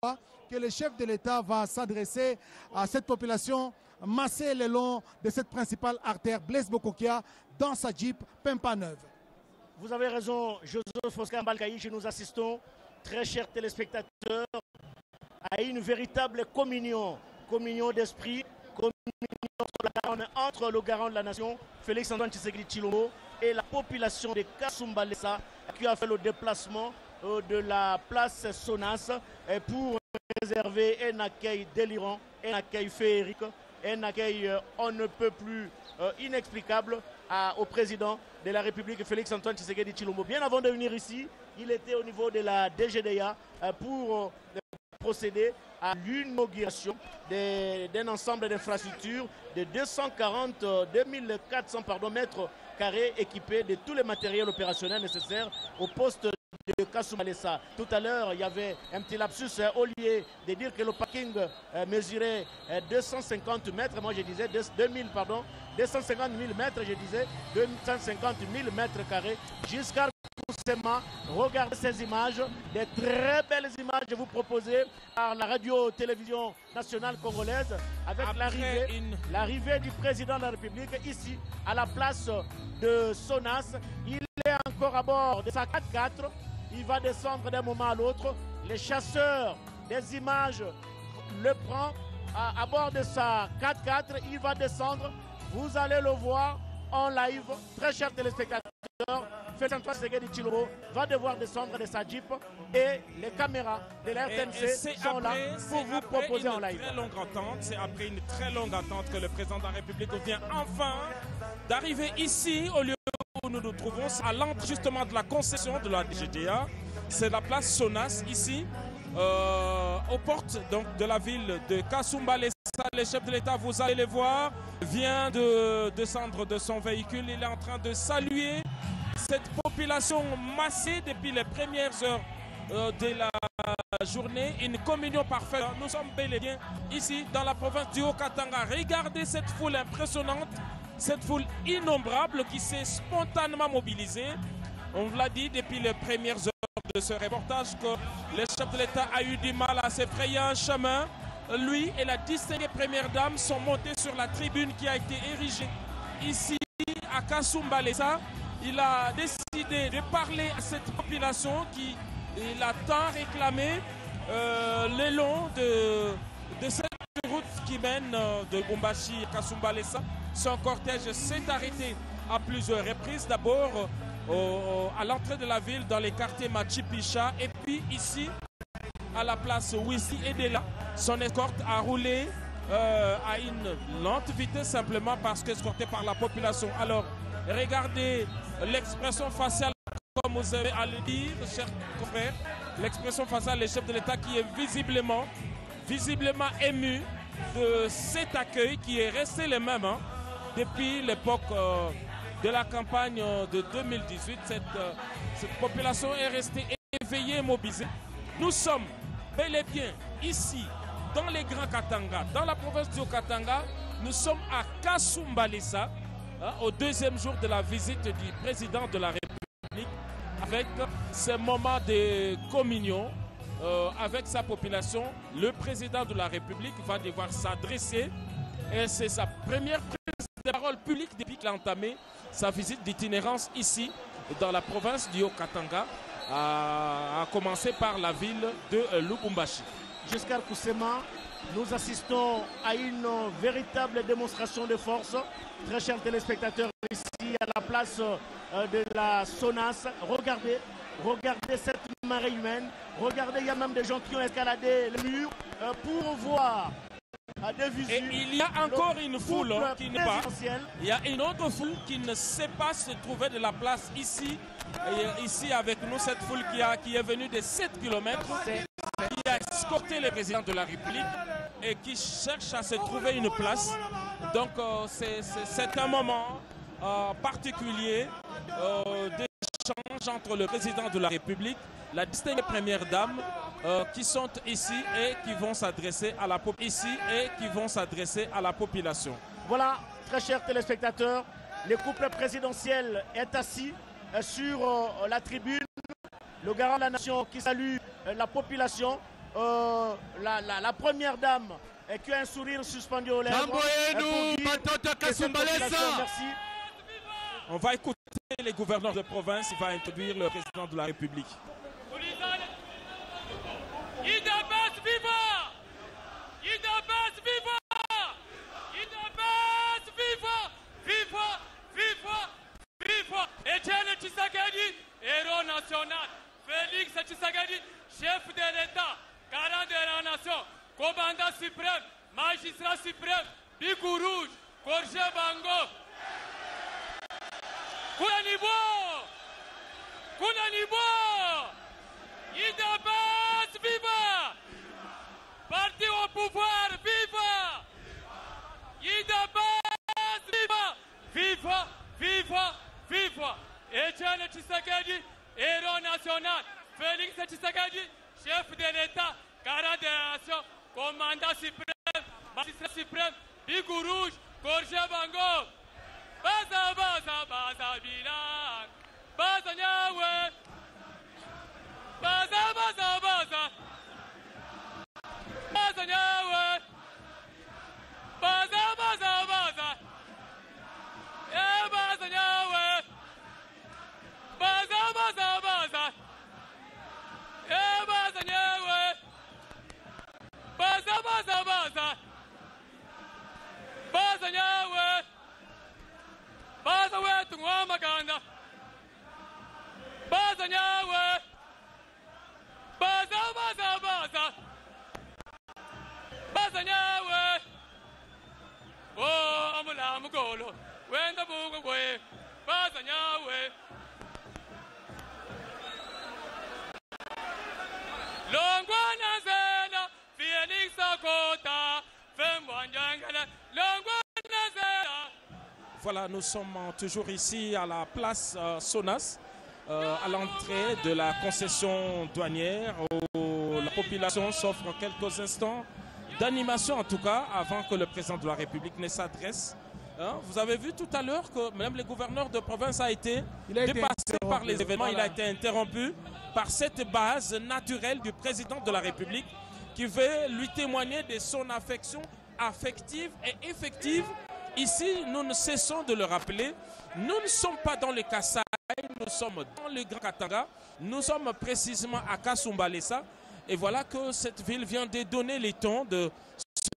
que le chef de l'État va s'adresser à cette population massée le long de cette principale artère Blaise Bokokia dans sa Jeep Pempa neuve. Vous avez raison, Joseph Oscar Mbalkaïch, nous assistons, très chers téléspectateurs, à une véritable communion d'esprit, entre le garant de la nation, Félix Antoine Tshisekedi Tshilombo, et la population de Kasumbalesa qui a fait le déplacement de la place Sonas pour réserver un accueil délirant, un accueil féerique, un accueil on ne peut plus inexplicable au président de la République, Félix Antoine Tshisekedi Tshilombo. Bien avant de venir ici, il était au niveau de la DGDA pour procéder à l'inauguration d'un ensemble d'infrastructures de 2400 mètres carrés équipés de tous les matériels opérationnels nécessaires au poste de Kasumbalesa. Tout à l'heure, il y avait un petit lapsus au lieu de dire que le parking mesurait 250 mètres. Moi, je disais 250 000 mètres, je disais 250 000 mètres carrés jusqu'à regardez ces images, des très belles images vous proposées par la radio-télévision nationale congolaise avec l'arrivée du président de la République ici à la place de Sonas. Il est encore à bord de sa 4x4, il va descendre d'un moment à l'autre. Les chasseurs des images le prend à bord de sa 4x4, il va descendre, vous allez le voir en live, très chers téléspectateurs. Félix Antoine Tshisekedi Tshilombo va devoir descendre de sa Jeep et les caméras de la RTNC sont là pour vous proposer en live. C'est après une très longue attente que le président de la République vient enfin d'arriver ici au lieu où nous nous trouvons, à l'entrée justement de la concession de la DGDA. C'est la place Sonas ici, aux portes donc, de la ville de Kasumbalesa. Le chef de l'État, vous allez les voir, vient de descendre de son véhicule. Il est en train de saluer cette population massée depuis les premières heures de la journée. Une communion parfaite. Nous sommes bel et bien ici dans la province du Haut-Katanga. Regardez cette foule impressionnante, cette foule innombrable qui s'est spontanément mobilisée. On vous l'a dit depuis les premières heures de ce reportage que le chef de l'État a eu du mal à se frayer un chemin. Lui et la distinguée première dame sont montés sur la tribune qui a été érigée ici à Kasumbalesa. Il a décidé de parler à cette population qui l'a tant réclamé le long de cette route qui mène de Lubumbashi à Kasumbalesa. Son cortège s'est arrêté à plusieurs reprises. D'abord à l'entrée de la ville dans les quartiers Machipicha et puis ici à la place Wisi et de là, son escorte a roulé à une lente vitesse simplement parce qu'escorté par la population. Alors, regardez l'expression faciale, comme vous avez à le dire, chers confrères, l'expression faciale du chef de l'État qui est visiblement ému de cet accueil qui est resté le même depuis l'époque de la campagne de 2018. Cette population est restée éveillée et mobilisée. Nous sommes bel et bien ici, dans les Grands Katanga, dans la province du Haut-Katanga. Nous sommes à Kasumbalesa, au deuxième jour de la visite du président de la République, avec ce moment de communion avec sa population. Le président de la République va devoir s'adresser, et c'est sa première prise de parole publique depuis qu'il a entamé sa visite d'itinérance ici, dans la province du Haut-Katanga, à commencer par la ville de Lubumbashi. Giscard Koussema, nous assistons à une véritable démonstration de force. Très chers téléspectateurs, ici à la place de la Sonas, regardez cette marée humaine. Regardez, il y a même des gens qui ont escaladé le mur pour voir des visus. Et il y a encore une foule qui n'est pas. Il y a une autre foule qui ne sait pas se trouver de la place ici. Et ici avec nous, cette foule qui est venue de 7 km, qui a escorté le président de la République et qui cherche à se trouver une place. Donc c'est un moment particulier d'échange entre le président de la République, la distinguée première dame, qui sont ici et qui vont s'adresser à la population. Voilà, très chers téléspectateurs, le couple présidentiel est assis sur la tribune. Le garant de la nation qui salue la population la première dame qui a un sourire suspendu aux lèvres. Merci. On va écouter les gouverneurs de province. Il va introduire le président de la République. UDPS viva! UDPS viva! UDPS viva! Viva! Viva! Viva! Etienne Tshisekedi, héros national. Félix Tshisekedi, chef de l'État, garant de la nation, commandant suprême, magistrat suprême, Bigou Rouge, Gorgé Bango. Koulanibo! Koulanibo! UDPS viva! Parti au pouvoir, viva! UDPS viva! Viva! Viva! Viva! Etienne Tshisekedi, héros national. Félix Tshisekedi, chef de l'État, garant de la nation, commandant suprême, magistrat suprême, Bigou Rouge, Gorgé Bango. Baza, baza, baza, bilan. Baza, Nyawe. Baza, baza, baza. Baza, Nyawe. Baza, baza, baza. Baza, Nyawe. Baza, baza, baza. Baza, Nyawe. Baza, baza, baza. Baza, Nyawe. Baza wetu ng'wamaganda. Baza Nyawe. Baza, baza, baza. Baza Nyawe. Oh, amulamu golo. Wenda bugo gwe. Baza Nyawe. Longwana zena. Phoenix Akota. Fembwanjangana. Longwana zena. Voilà, nous sommes toujours ici à la place Sonas, à l'entrée de la concession douanière, où la population s'offre quelques instants d'animation, en tout cas, avant que le président de la République ne s'adresse. Vous avez vu tout à l'heure que même le gouverneur de province a été dépassé par les événements. Voilà. Il a été interrompu par cette base naturelle du président de la République qui veut lui témoigner de son affection affective et effective. Ici, nous ne cessons de le rappeler, nous ne sommes pas dans le Kasaï, nous sommes dans le Grand Katanga, nous sommes précisément à Kasumbalesa. Et voilà que cette ville vient de donner les tons de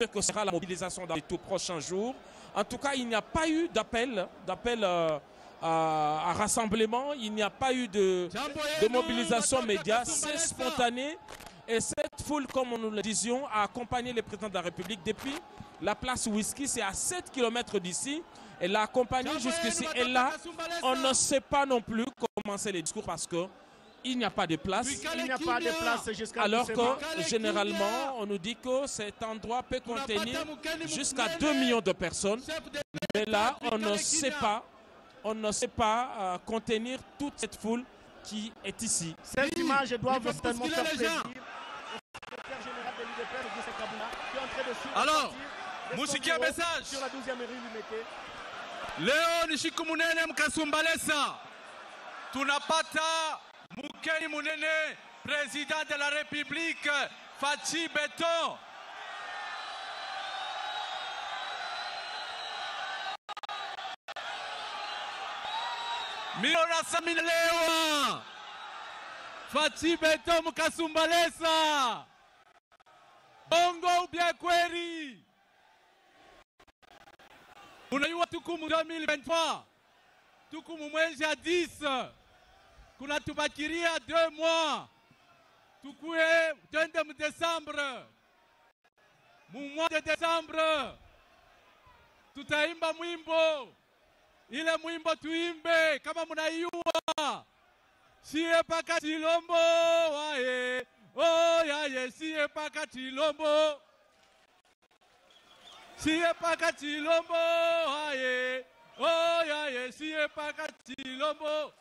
ce que sera la mobilisation dans les tout prochains jours. En tout cas, il n'y a pas eu d'appel à rassemblement, il n'y a pas eu de mobilisation média, c'est spontané. Et cette foule, comme nous le disions, a accompagné le président de la République depuis la place Whisky, c'est à 7 km d'ici. Elle l'a accompagné jusqu'ici. Et là, on ne sait pas non plus commencer les discours parce qu'il n'y a pas de place. Il n'y a pas de place jusqu'à alors que généralement, on nous dit que cet endroit peut contenir jusqu'à 2 millions de personnes. Mais là, on ne sait pas contenir toute cette foule qui est ici. Cette image doit certainement faire plaisir. Secrétaire général de l'UDPS, Augustin Kabila, qui est en train de suivre. Alors, musikia message. Sur la 12e rue Limete. Leo ni siku munene mkasumbalesa. Tunapata mukeni munene, président de la République, Fachi Beton. Miona Saminelewa. Fachi Beton mkasumbalesa. Bongo ubia kweli. Unajua tukumu 2023. Tukumu mwezi ya 10. Kuna tubakiria 2 mois. Tukue twende mu Desembre. Mu mois de Desembre. Tutaimba mwimbo. Ile mwimbo tuimbe kama mnaiua. Sie paka Chilombo wae. Oh ya ye sie paka Chilombo. Sie paka Chilombo wae. Oh ya ye sie paka Chilombo.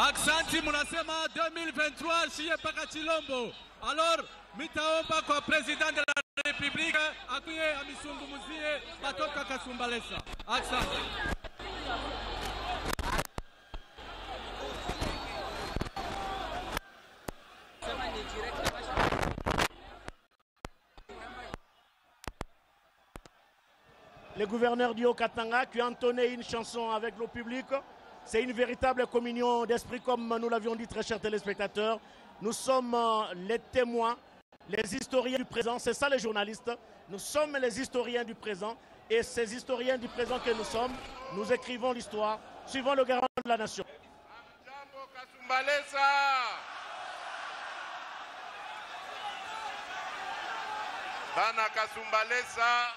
Aksanti munasema 2023 siye paka Chilombo. Alors mitaomba kwa president de la République akuye amisungumuzie batoka Kasumbalesa. Aksanti. Le gouverneur du Haut-Katanga qui a entonné une chanson avec le public. C'est une véritable communion d'esprit, comme nous l'avions dit, très chers téléspectateurs. Nous sommes les témoins, les historiens du présent. C'est ça les journalistes. Nous sommes les historiens du présent. Et ces historiens du présent que nous sommes, nous écrivons l'histoire, suivant le garant de la nation. Bana Kasumbalesa.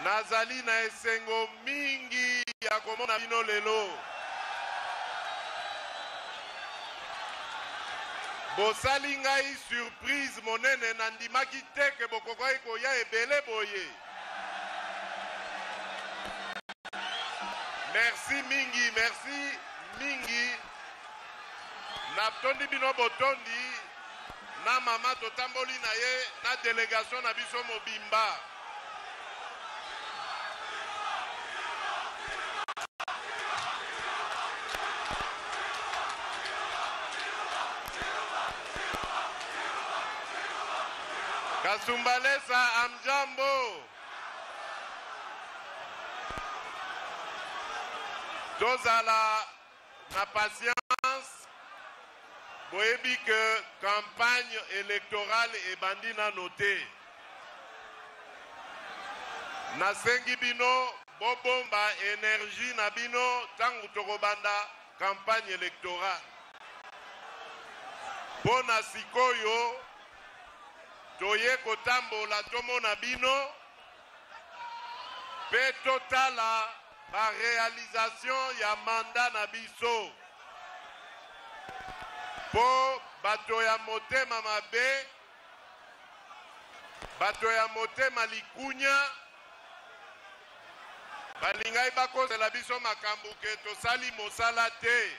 Nazali na esengo mingi ya komona bino lelo. Bosali ngai surprise monene nandimaki teke bokokai koya ebele boye. Merci mingi, merci mingi. Naptondi bino botondi na mama totamboli na ye na délégation na biso mobimba. Kasumbalesa amjambo. Tozala na patience. Boyebi que campagne électorale et bandina noté. Nasengi bino bobomba énergie na bino tangu tokobanda campagne électorale. Bona sikoyo toye kotambola tomona bino pe totala ba réalisation ya mandat na biso po bato ya motema mabe bato ya motema likunya balingai bakozela biso makambo ke tosali mosala te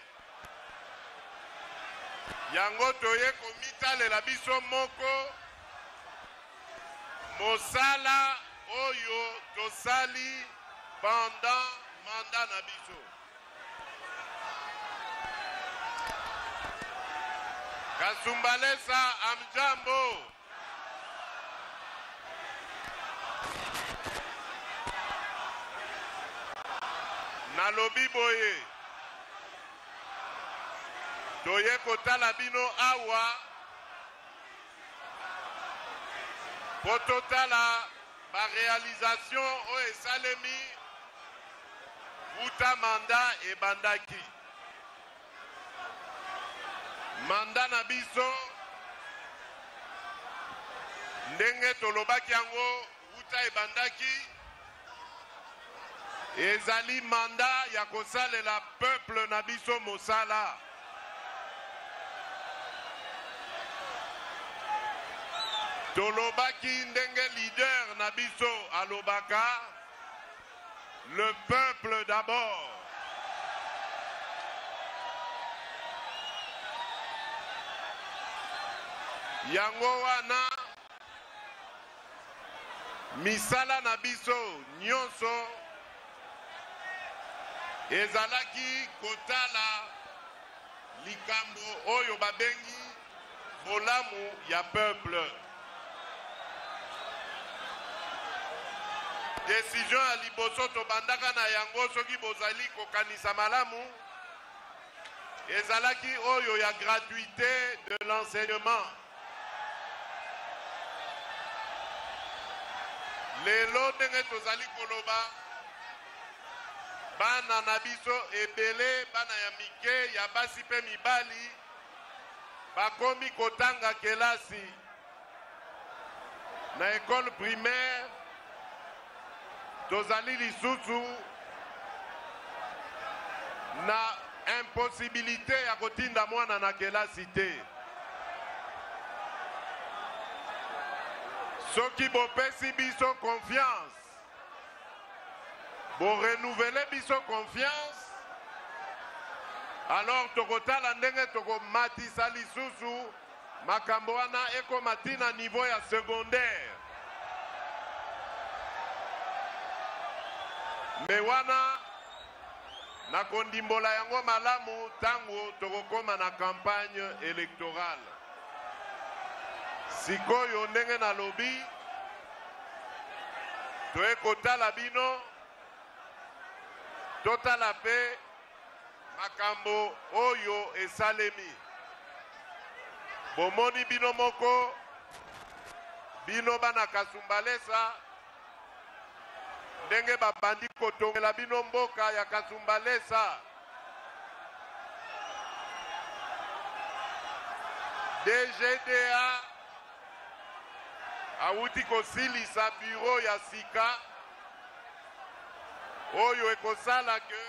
yango toye komitalela biso moko Mosala oyo tosali pendant mandat na biso. Kasumbalesa amjambo. Nalobi boye. Toye kotala bino awa. Pototala ba réalisation o esalemi uta manda e bandaki. Manda na biso ndenge tolobaki yango uta e bandaki ezali manda ya kosalela peuple na biso mosala. Tolobaki ndenge leader na biso alobaka le peuple d'abord. Yango wana misala na biso nyonso ezalaki kotala likambo oyo babengi bolamu ya peuple. Décision à liboso to bandaka na yango soki bozali kokanisa malamu ezalaki oyo ya gratuité de l'enseignement. Lelo ndenge tozali koloba bana na biso ebele bana ya mike ya basi pe mibali bakomi kotanga kelasi na école primaire. Tozali lisusu na impossibilité ya kotinda mwana na kelasi te. Soki bopesi biso confiance, bo renouveler biso confiance, Alors tokotala ndenge tokomatisa lisusu makambo wana ekomati na niveau ya secondaire. Me wana nakondimbola yango malamu tango tokokoma na campagne électorale. Sikoyo ndenge nalobi toekotala bino totala pe makambo oyo esalemi. Bomoni bino moko bino bana Kasumbalesa ndenge babandi kotongela bino mboka ya Kasumbalesa. DGDA awuti kosilisa bureau ya sika oyo ekosala ke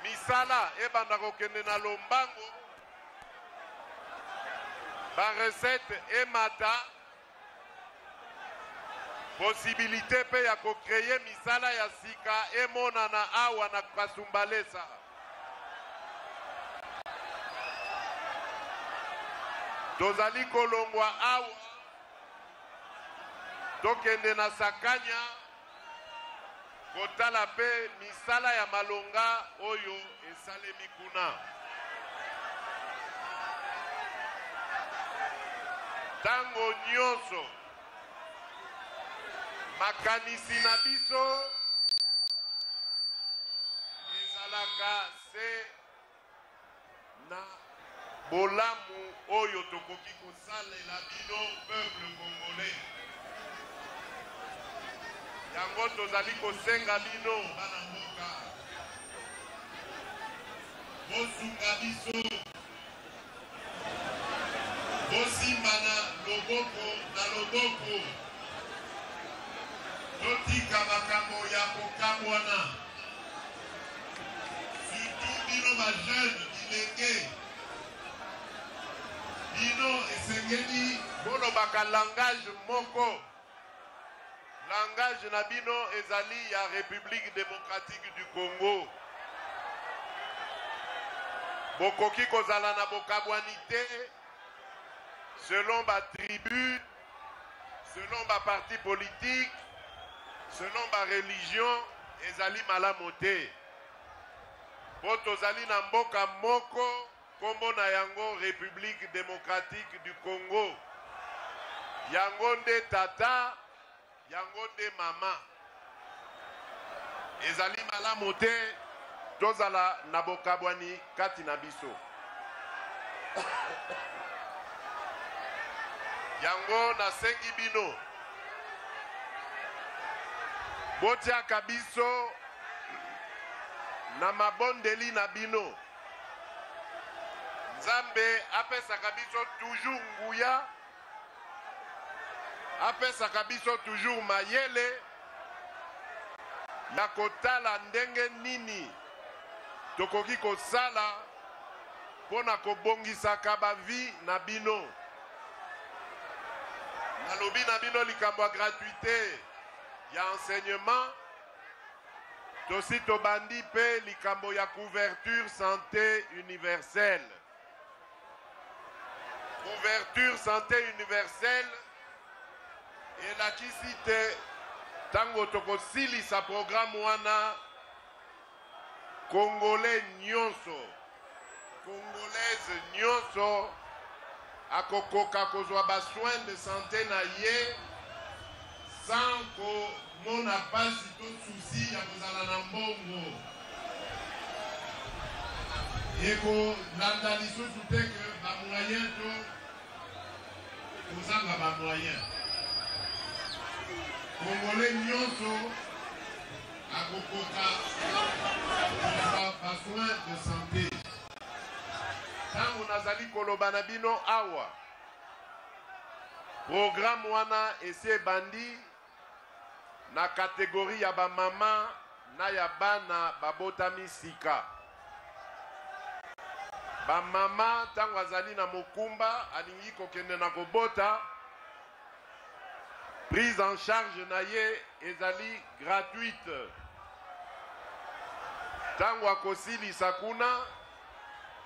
misala ebanda kokende na lombango ba recette emata possibilité pe ya kokreye misala ya sika emonana awa na Kasumbalesa. Tozali kolongwa awa tokende na Sakanya kotala pe misala ya malonga oyo esalemi kuna. Tango nyonso makanisi na biso ezalaka se na bolamu oyo tokoki kosalela bino peuple congolais. Yango tozali kosenga bino bana mboka bosunga biso bosimba na loboko totika makambo ya kokabwana surtout bino bajeune bilenge bino esengeli bolobaka langage moko. Langage na bino ezali ya République démocratique du Congo. Bokoki kozala na bokabwani te selon ba tribu, selon ba parti politique, selon ba religion ezali malamu te. Po tozali na mboka moko kombo na yango République démocratique du Congo. Yango nde tata, yango nde mama. Ezali malamu te tozala na bokabwani kati na biso. Yango nasengi bino botiaka biso na mabondeli na bino. Nzambe apesaka biso toujours nguya, apesaka biso toujours mayele na kotala ndenge nini tokoki kosala pona kobongisaka bavi na bino. Nalobi na bino likambo ya gratuité ya enseignement, tosi tobandi pe likambo ya couverture santé universelle. Couverture santé universelle elakisi te tango tokosilisa programme wana Congolais nyonso, Congolaise nyonso akokoka kozwa ba soins de santé na ye sans komona pasi to souci ya kozala na mbongo. Eko landa lisusu te ke ba moyen to kozanga ba moyen. Congolais nyonso akokoka kozwa ba soins de santé. Tango nazali koloba na bino awa programme wana ese bandi na kategorie ya ba mama na ya bana babotami sika. Ba mama tango azali na mokumba alingi kokende na kobota, prise en charge na ye ezali gratuite. Tango akosilisa kuna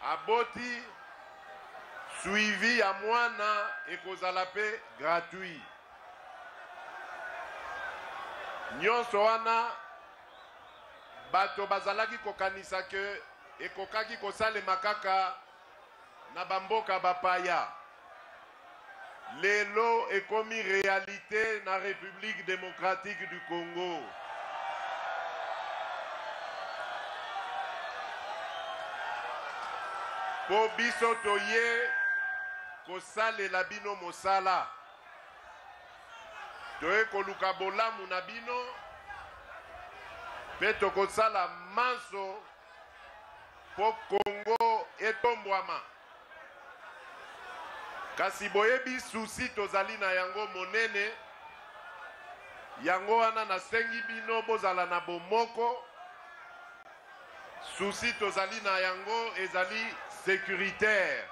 aboti suivi ya mwana ekozala pe gratuit. Nyonso wana bato bazalaki kokanisa ke ekokaki kosalema kaka na bamboka bapaya. Lelo ekomi réalité na République démocratique du Congo. Po biso toye kosalela bino mosala. Toye koluka bolamu na bino pe tokosala manso po Congo etombwama. Kasi boyebi susi tozali na yango monene, yango wana nasengi bino bozala na bomoko. Susi tozali na yango ezali sécuritaire.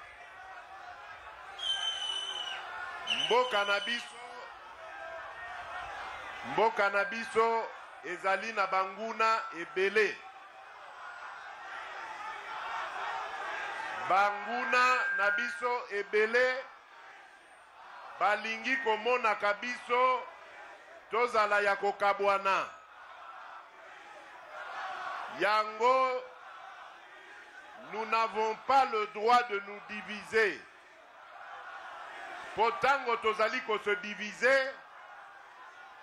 Mboka na biso ezali na banguna ebele. Banguna na biso ebele balingi komona kabiso tozala ya kokabwana. Yango, nous n'avons pas le droit de nous diviser. Potango tozali ko se diviser,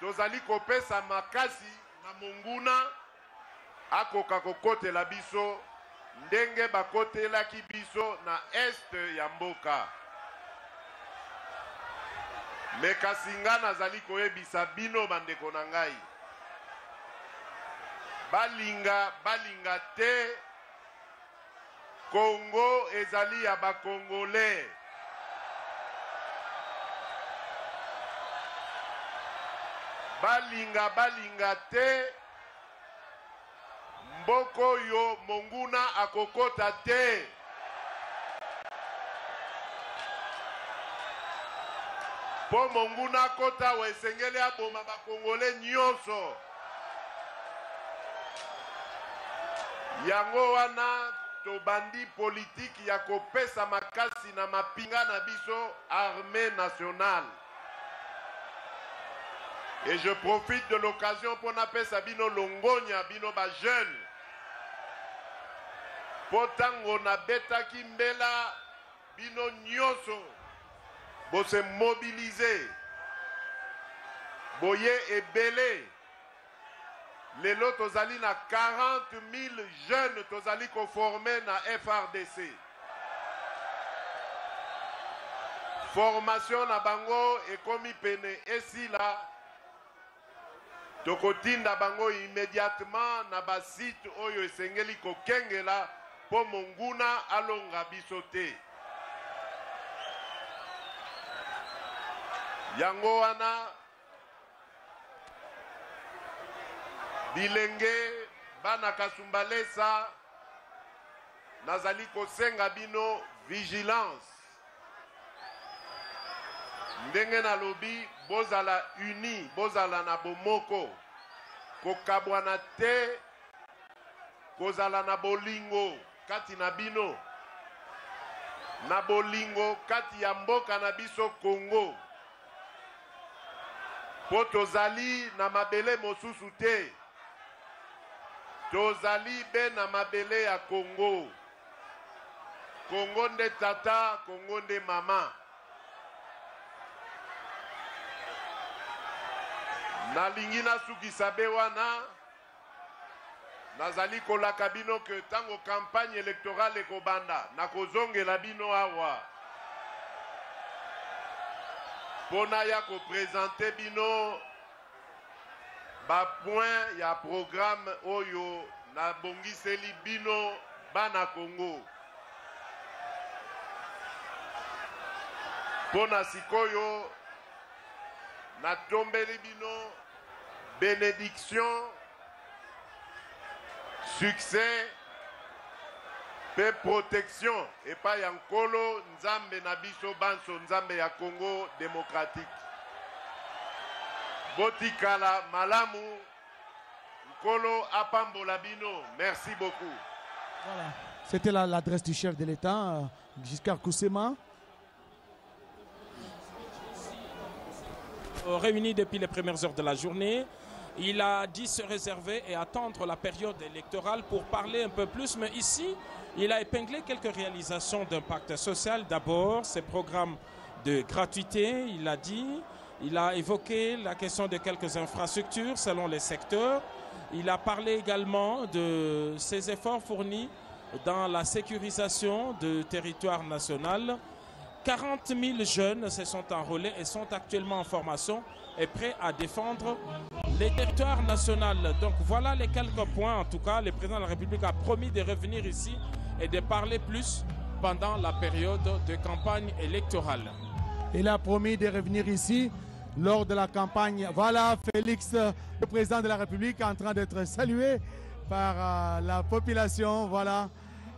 tozali kopesa makasi na monguna akoka kokote la biso ndenge bakote la kibiso na est ya mboka. Mekasinga nazali koyebisa bino bandeko na ngai. Balinga te. Congo ezali ya bakongolais. Balinga te. Mboko yo monguna akokota te. Po monguna kota wesengele aboma bakongolais nyonso. Yango wana tobandi politique ya kopesa makasi na mapinga na biso armée nationale. Et je profite de l'occasion pour napesa bino longonya bino ba jeune. Potango na beta kimbela bino nyonso bo se mobiliser. Boye ebele. Lelo tozali na 40 000 jeunes tozali ko formé na FRDC. Formation na bango ekomi pene esila. Tokotinda bango immédiatement na ba site oyo esengeli ko kengela po monguna alonga bisote. Yango wana bilenge bana kasumbalesa nazali kosenga bino vigilance. Ndenge na lobi bozala uni, bozala na bomoko. Kokabwana te, kozala na bolingo kati na bino. Na bolingo kati ya mboka na biso Congo. Po tozali na mabele mosusu te. Tozali be na mabele ya Congo. Congo nde tata, Congo nde mama. Nalingi nasukisa be wana nazali kolaka bino ke tango campagne électorale ekobanda nakozongela bino awa pona ya ko présenter bino ba point ya programme oyo na bongiseli bino bana Congo. Pona sikoyo na tombeli bino bénédiction, succès, pe protection et pas yankolo nzambe na biso banso nzambe ya Congo démocratique. Botikala malamu nkolo apambola bino. Merci beaucoup. Voilà. C'était l'adresse du chef de l'État, Giscard Koussema. Réuni depuis les premières heures de la journée, il a dit se réserver et attendre la période électorale pour parler un peu plus. Mais ici, il a épinglé quelques réalisations d'impact social. D'abord, ses programmes de gratuité, il a dit. Il a évoqué la question de quelques infrastructures selon les secteurs. Il a parlé également de ses efforts fournis dans la sécurisation du territoire national. 40 000 jeunes se sont enrôlés et sont actuellement en formation et prêts à défendre les territoires nationaux. Donc voilà les quelques points. En tout cas, le président de la République a promis de revenir ici et de parler plus pendant la période de campagne électorale. Il a promis de revenir ici lors de la campagne. Voilà Félix, le président de la République, en train d'être salué par la population. Voilà.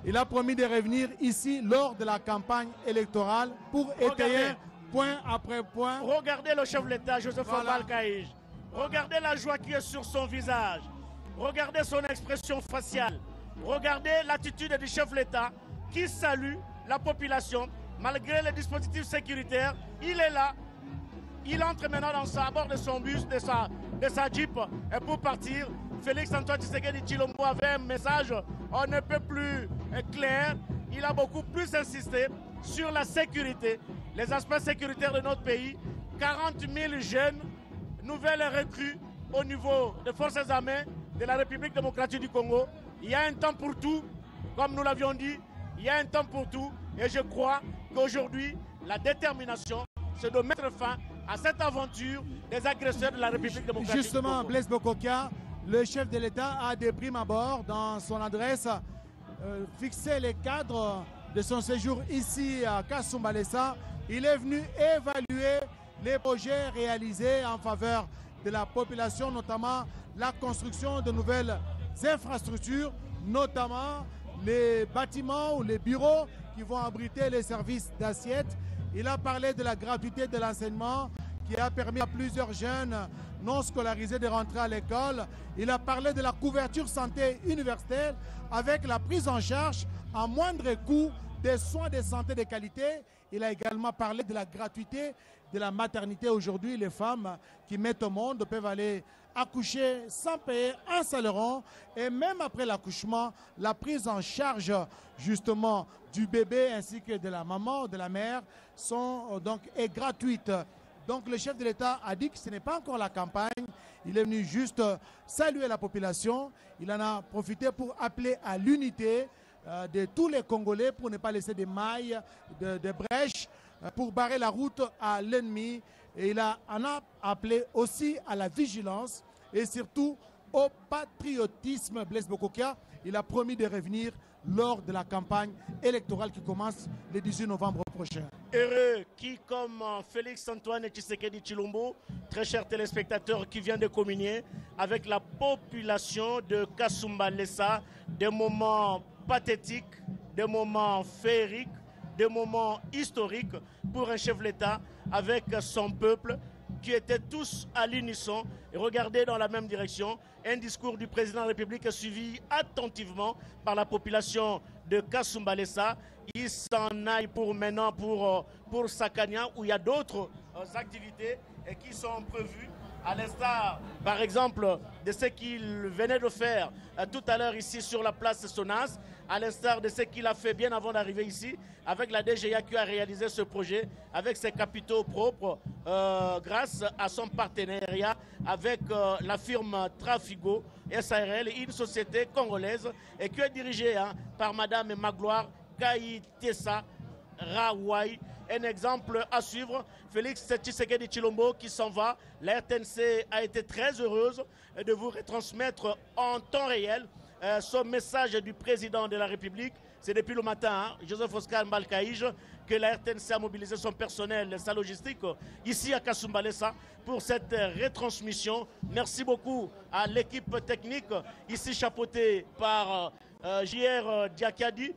Il a promis de revenir ici lors de la campagne électorale pour étayer point après point. Regardez le chef de l'État, Joseph Balkaïj. Regardez la joie qui est sur son visage. Regardez son expression faciale. Regardez l'attitude du chef de l'État qui salue la population malgré les dispositifs sécuritaires. Il est là. Il entre maintenant à bord de son bus, de sa Jeep pour partir. Félix Antoine Tshisekedi Tshilombo avait un message on ne peut plus clair. Il a beaucoup plus insisté sur la sécurité, les aspects sécuritaires de notre pays. 40 000 jeunes, nouvelles recrues au niveau des forces armées de la République démocratique du Congo. Il y a un temps pour tout, comme nous l'avions dit, il y a un temps pour tout. Et je crois qu'aujourd'hui, la détermination, c'est de mettre fin à cette aventure des agresseurs de la République démocratique Justement, du Congo. Blaise Bokokia, le chef de l'État a de prime abord dans son adresse fixé les cadres de son séjour ici à Kasumbalesa. Il est venu évaluer les projets réalisés en faveur de la population, notamment la construction de nouvelles infrastructures, notamment les bâtiments ou les bureaux qui vont abriter les services d'assiette. Il a parlé de la gratuité de l'enseignement qui a permis à plusieurs jeunes non scolarisés de rentrer à l'école. Il a parlé de la couverture santé universelle avec la prise en charge à moindre coût des soins de santé de qualité. Il a également parlé de la gratuité de la maternité. Aujourd'hui, les femmes qui mettent au monde peuvent aller accoucher sans payer un seul rond. Et même après l'accouchement, la prise en charge justement du bébé ainsi que de la maman, de la mère est gratuite. Donc le chef de l'État a dit que ce n'est pas encore la campagne. Il est venu juste saluer la population. Il en a profité pour appeler à l'unité de tous les Congolais pour ne pas laisser des mailles, de brèches, pour barrer la route à l'ennemi. Et il en a appelé aussi à la vigilance et surtout au patriotisme. Blaise Bokokia, il a promis de revenir lors de la campagne électorale qui commence le 18 novembre prochain. Heureux qui, comme Félix Antoine Tshisekedi Tshilombo, très chers téléspectateurs, qui vient de communier avec la population de Kasumbalesa, des moments pathétiques, des moments féeriques, des moments historiques pour un chef de l'État avec son peuple qui étaient tous à l'unisson et regardaient dans la même direction. Un discours du président de la République suivi attentivement par la population de Kasumbalesa. Il s'en aille maintenant pour Sakania où il y a d'autres activités qui sont prévues, à l'instar par exemple de ce qu'il venait de faire tout à l'heure ici sur la place Sonas, à l'instar de ce qu'il a fait bien avant d'arriver ici avec la DGA qui a réalisé ce projet avec ses capitaux propres grâce à son partenariat avec la firme Trafigo SARL, une société congolaise et qui est dirigée par Madame Magloire Kaitesa Rawai. Un exemple à suivre, Félix Tshisekedi Tshilombo qui s'en va. La RTNC a été très heureuse de vous retransmettre en temps réel ce message du président de la République. C'est depuis le matin, Joseph Oscar Balkaïj, que la RTNC a mobilisé son personnel, sa logistique, ici à Kasumbalesa pour cette retransmission. Merci beaucoup à l'équipe technique, ici chapeautée par JR Diakadi,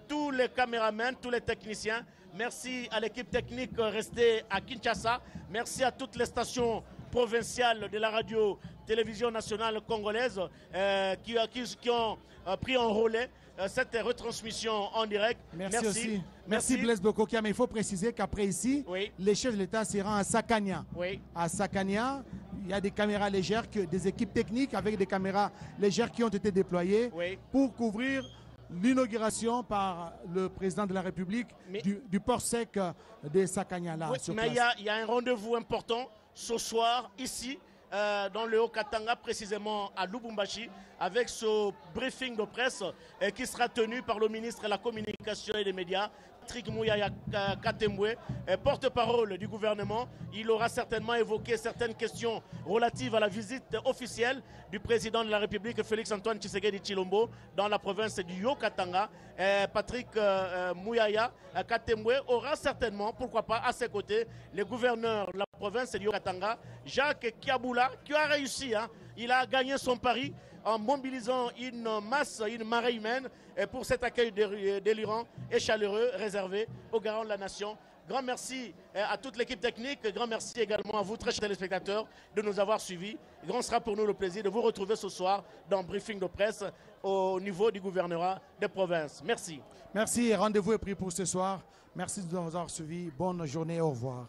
tous les caméramans, tous les techniciens. Merci à l'équipe technique restée à Kinshasa. Merci à toutes les stations provinciales de la radio-télévision nationale congolaise qui ont pris un relais cette retransmission en direct. Merci aussi. Merci Blaise Bokokia, mais il faut préciser qu'après ici, les chefs de l'État se rendent à Sakania. À Sakania, il y a des caméras légères, des équipes techniques avec des caméras légères qui ont été déployées pour couvrir l'inauguration par le président de la République du port sec de Sakania. Là, mais il y a un rendez-vous important ce soir ici dans le Haut-Katanga, précisément à Lubumbashi, avec ce briefing de presse qui sera tenu par le ministre de la Communication et des Médias, Patrick Mouyaya Katembwe, porte-parole du gouvernement. Il aura certainement évoqué certaines questions relatives à la visite officielle du président de la République, Félix-Antoine Tshisekedi Tshilombo, dans la province du Haut-Katanga. Patrick Mouyaya Katembwe aura certainement, pourquoi pas, à ses côtés, le gouverneur de la province du Haut-Katanga, Jacques Kiaboula, qui a réussi. Il a gagné son pari en mobilisant une masse, une marée humaine pour cet accueil délirant et chaleureux réservé aux garants de la nation. Grand merci à toute l'équipe technique, grand merci également à vous, très chers téléspectateurs, de nous avoir suivis. Grand sera pour nous le plaisir de vous retrouver ce soir dans le briefing de presse au niveau du gouvernorat des provinces. Merci. Merci, rendez-vous est pris pour ce soir. Merci de nous avoir suivis. Bonne journée, au revoir.